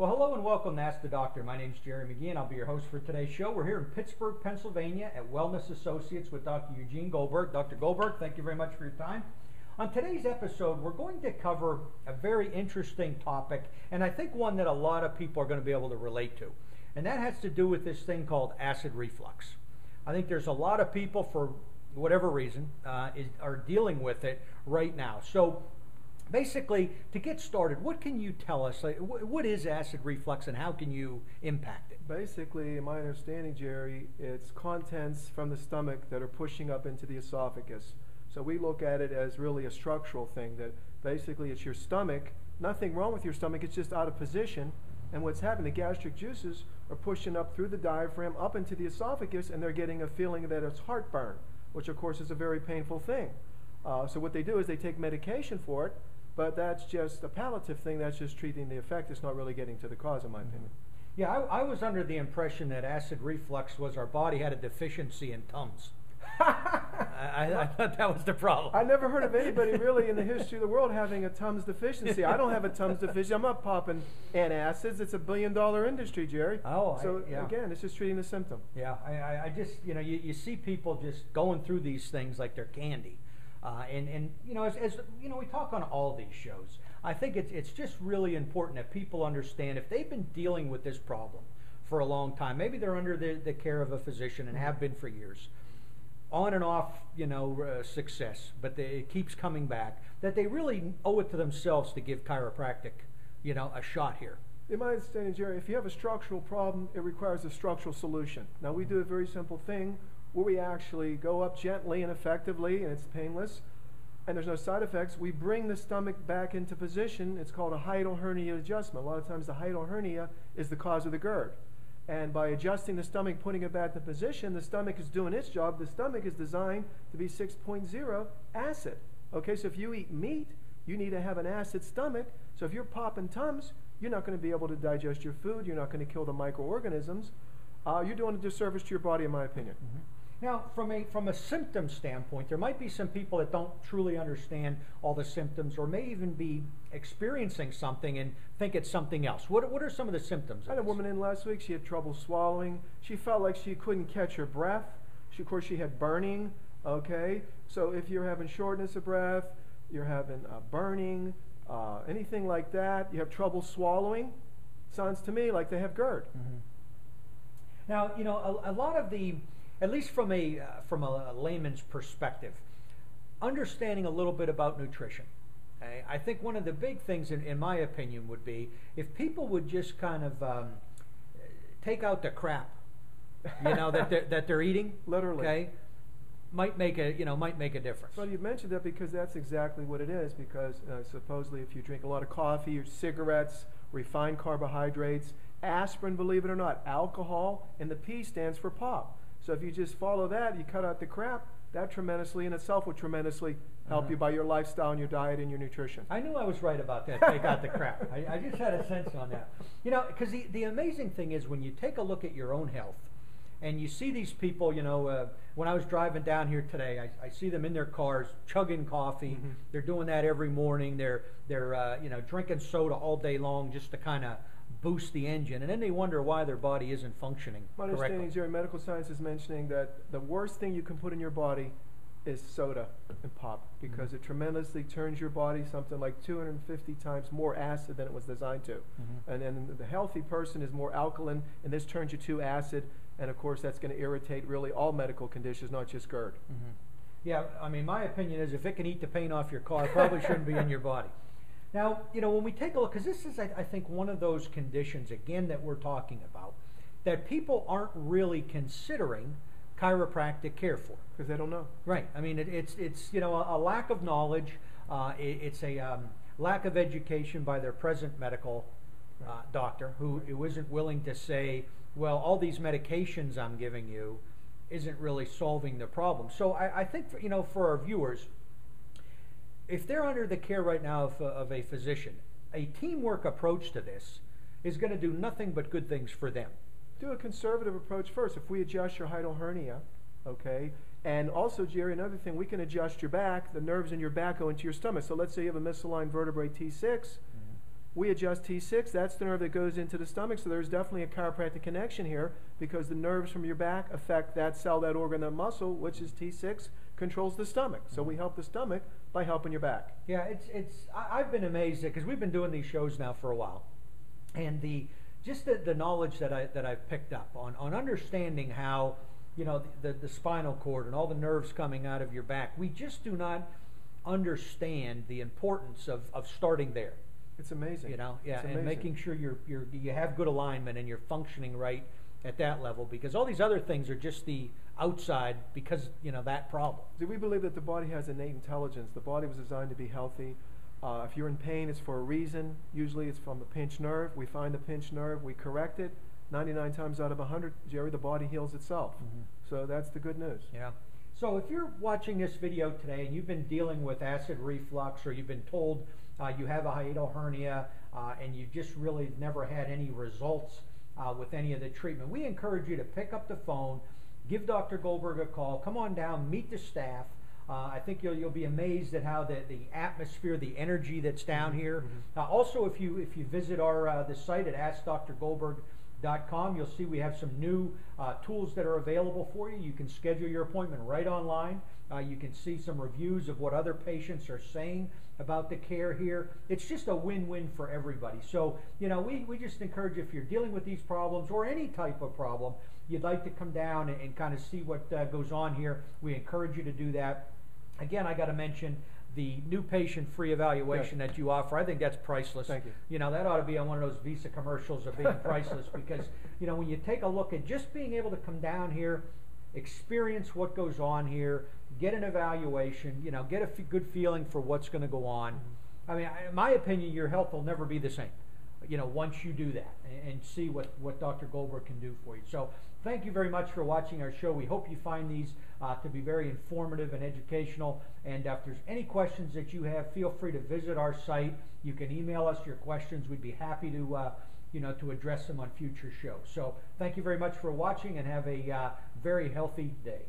Well, hello and welcome to Ask the Doctor. My name is Jerry McGee and I'll be your host for today's show. We're here in Pittsburgh, Pennsylvania at Wellness Associates with Dr. Eugene Goldberg. Dr. Goldberg, thank you very much for your time. On today's episode, we're going to cover a very interesting topic, and I think one that a lot of people are going to be able to relate to. And that has to do with this thing called acid reflux. I think there's a lot of people, for whatever reason, are dealing with it right now. So basically, to get started, what can you tell us? Like, what is acid reflux and how can you impact it? Basically, in my understanding, Jerry, it's contents from the stomach that are pushing up into the esophagus. So we look at it as really a structural thing, that basically it's your stomach, nothing wrong with your stomach, it's just out of position. And what's happening, the gastric juices are pushing up through the diaphragm, up into the esophagus, and they're getting a feeling that it's heartburn, which of course is a very painful thing. So what they do is they take medication for it, but that's just a palliative thing, that's just treating the effect. It's not really getting to the cause, in my opinion. Yeah, I was under the impression that acid reflux was our body had a deficiency in Tums. I thought that was the problem. I never heard of anybody really in the history of the world having a Tums deficiency. I don't have a Tums deficiency. I'm not popping antacids. It's $1 billion industry, Jerry. Oh, so yeah. Again, it's just treating the symptom. Yeah, I just, you see people just going through these things like they're candy. And as we talk on all these shows, I think it's just really important that people understand if they've been dealing with this problem for a long time, maybe they're under the care of a physician and have been for years, on and off, success, but it keeps coming back, that they really owe it to themselves to give chiropractic, a shot here. In my understanding, Jerry, if you have a structural problem, it requires a structural solution. Now, we do a very simple thing where we actually go up gently and effectively, and it's painless, and there's no side effects. We bring the stomach back into position. It's called a hiatal hernia adjustment. A lot of times the hiatal hernia is the cause of the GERD. And by adjusting the stomach, putting it back into position, the stomach is doing its job. The stomach is designed to be 6.0 acid. Okay, so if you eat meat, you need to have an acid stomach. So if you're popping Tums, you're not going to be able to digest your food. You're not going to kill the microorganisms. You're doing a disservice to your body, in my opinion. Mm-hmm. Now, from a symptom standpoint, there might be some people that don't truly understand all the symptoms, or may even be experiencing something and think it's something else. What are some of the symptoms? I had a woman in last week. She had trouble swallowing. She felt like she couldn't catch her breath. Of course, she had burning. Okay, so if you're having shortness of breath, you're having burning, anything like that, you have trouble swallowing, sounds to me like they have GERD. Mm-hmm. Now, a lot of the, at least from a layman's perspective, understanding a little bit about nutrition. Okay? I think one of the big things, in my opinion, would be if people would just kind of take out the crap, that they're eating. Literally. Okay, might make a difference. Well, you mentioned that because that's exactly what it is. Because supposedly, if you drink a lot of coffee or cigarettes, refined carbohydrates, aspirin, believe it or not, alcohol, and the P stands for pop. So if you just follow that, you cut out the crap, that tremendously in itself will tremendously help you by your lifestyle and your diet and your nutrition. I knew I was right about that, take out the crap. I just had a sense on that. Because the amazing thing is when you take a look at your own health, and you see these people, when I was driving down here today, I see them in their cars chugging coffee. Mm-hmm. They're doing that every morning. They're drinking soda all day long just to kind of boost the engine, and then they wonder why their body isn't functioning correctly. My understanding, Jerry, medical science is mentioning that the worst thing you can put in your body is soda and pop, because it tremendously turns your body something like 250 times more acid than it was designed to. Mm-hmm. And then the healthy person is more alkaline, and this turns you to acid, and of course that's going to irritate really all medical conditions, not just GERD. Mm-hmm. Yeah, my opinion is if it can eat the paint off your car, it probably shouldn't be in your body. Now, when we take a look, because this is, I think, one of those conditions, again, that we're talking about, that people aren't really considering chiropractic care for. Because they don't know. Right. It's a lack of knowledge. It's a lack of education by their present medical doctor who isn't willing to say, well, all these medications I'm giving you isn't really solving the problem. So I think, for our viewers, if they're under the care right now of a physician, a teamwork approach to this is going to do nothing but good things for them. Do a conservative approach first. If we adjust your hiatal hernia, okay, and also, Jerry, another thing, we can adjust your back. The nerves in your back go into your stomach. So let's say you have a misaligned vertebrae T6. We adjust T6. That's the nerve that goes into the stomach. So there's definitely a chiropractic connection here because the nerves from your back affect that cell, that organ, that muscle, which is T6, controls the stomach. So we help the stomach by helping your back. Yeah, I've been amazed because we've been doing these shows now for a while, and the knowledge that I've picked up on understanding how, you know, the spinal cord and all the nerves coming out of your back. We just do not understand the importance of starting there. It's amazing. You know, yeah, It's and amazing. making sure you have good alignment and you're functioning right at that level, because all these other things are just the outside because, you know, that problem. See, we believe that the body has innate intelligence. The body was designed to be healthy. If you're in pain, it's for a reason. Usually it's from a pinched nerve. We find the pinched nerve, we correct it. 99 times out of 100, Jerry, the body heals itself. So that's the good news. Yeah. So if you're watching this video today and you've been dealing with acid reflux, or you've been told you have a hiatal hernia and you've just really never had any results with any of the treatment, we encourage you to pick up the phone, give Dr. Goldberg a call, come on down, meet the staff. I think you'll be amazed at how the atmosphere, the energy that's down here. Also, if you visit our the site at AskDrGoldberg.com, you'll see we have some new tools that are available for you. You can schedule your appointment right online. You can see some reviews of what other patients are saying about the care here. It's just a win-win for everybody. So, you know, we just encourage you, if you're dealing with these problems or any type of problem, you'd like to come down and kind of see what goes on here, we encourage you to do that. Again, I got to mention the new patient-free evaluation that you offer. I think that's priceless. Thank you. You know, that ought to be on one of those Visa commercials of being priceless, because, you know, when you take a look at just being able to come down here, experience what goes on here, get an evaluation, you know, get a good feeling for what's going to go on. I mean, in my opinion, your health will never be the same, you know, once you do that and see what Dr. Goldberg can do for you. So thank you very much for watching our show. We hope you find these to be very informative and educational. And if there's any questions that you have, feel free to visit our site. You can email us your questions. We'd be happy to you know, to address them on future shows. So thank you very much for watching, and have a very healthy day.